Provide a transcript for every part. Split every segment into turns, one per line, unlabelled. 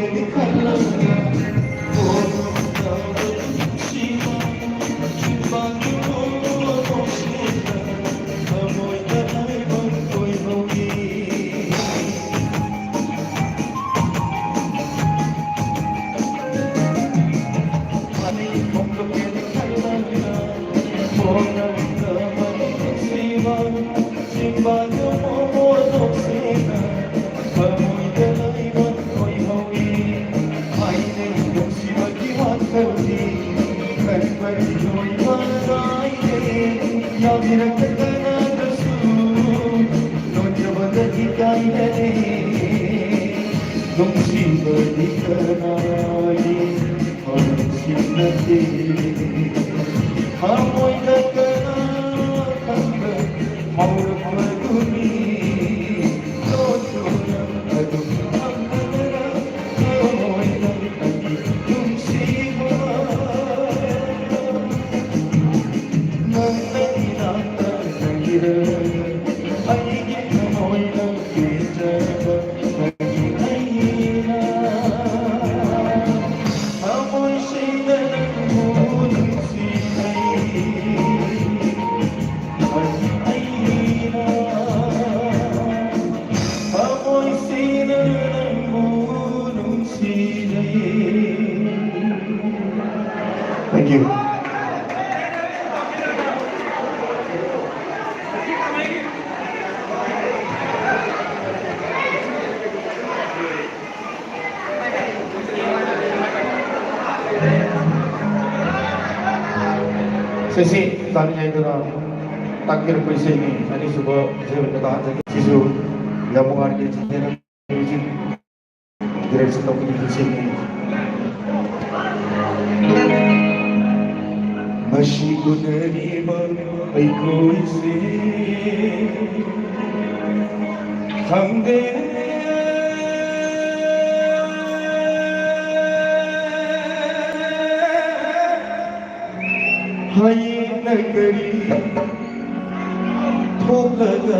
Thank you. Sesi tanya itu na takdir puisi ini, ini sebuah saya berkata sisu gabungan di sini music direksi topik puisi ini. Masih ku nerima puisi hamde hai nagari tholaga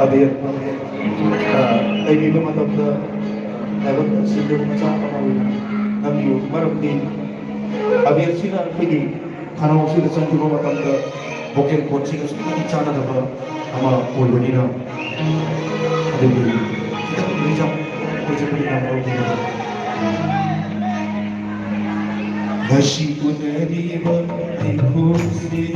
abir ay dito matapda dapat sigur maca pamawin nabiyo marapdi abir sila pagi kanang sila sa dito matapda bokeh coaching sa chana daba ama ulunina adili kita bijak Masih ku nerima kursi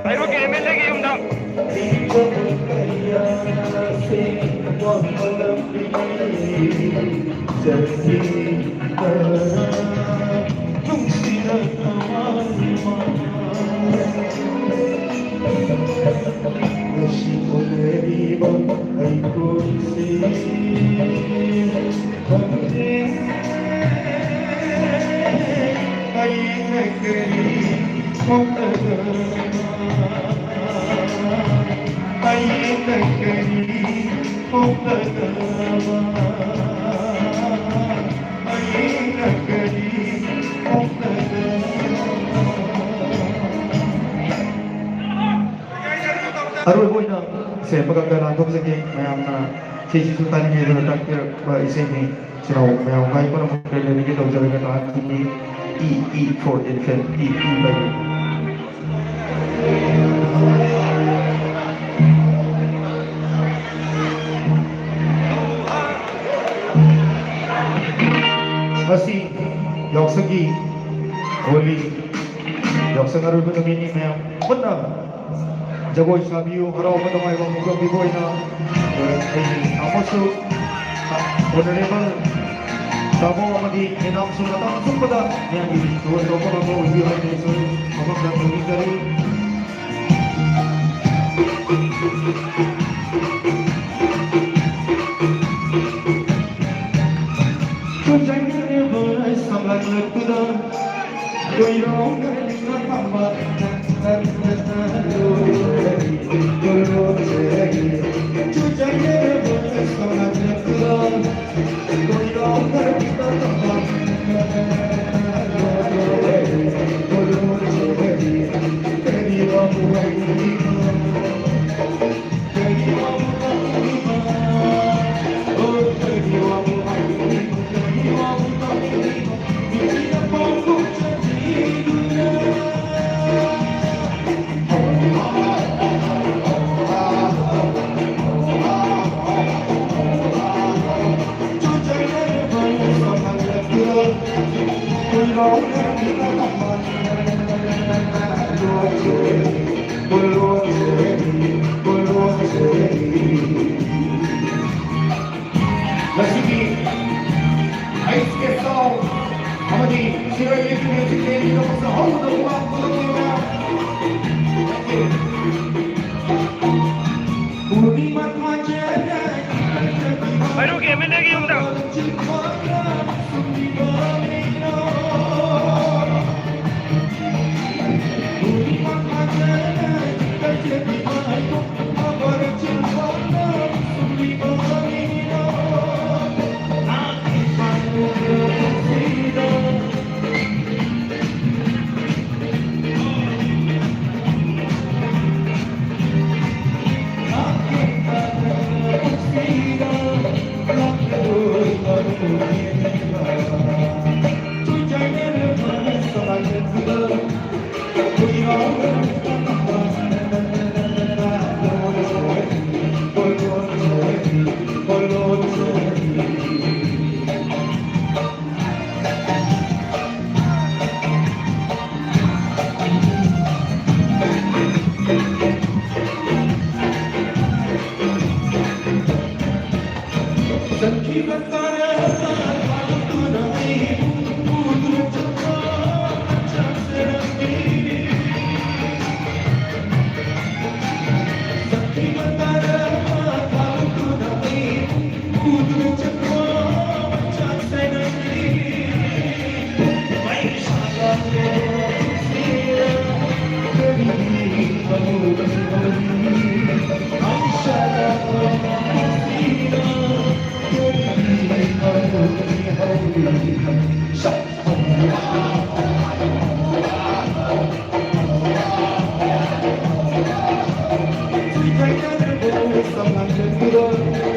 Ayroke MLA giyumda.
Arul boy na sa pagkakaroon ko sa mayam na si Sultan ni Hero takir ba isay ni sinaw mayam kay ko na magkailan ni daw sa katahan ni E for infant E by Masih yoksagi holy yoksang arul ko ni mayam punta Jagoy sabi yung haraw pa naman ibang mugang biboy na amoso honorable tamo magi inang sunatang sumpada yang ini tuan roko roko ubihan ni so amak dan bagi dari Tujuannya beres sampai letuda Doirong dari tambah
Ayroke MLA giyumda.
Sweet like that, oh, some hundred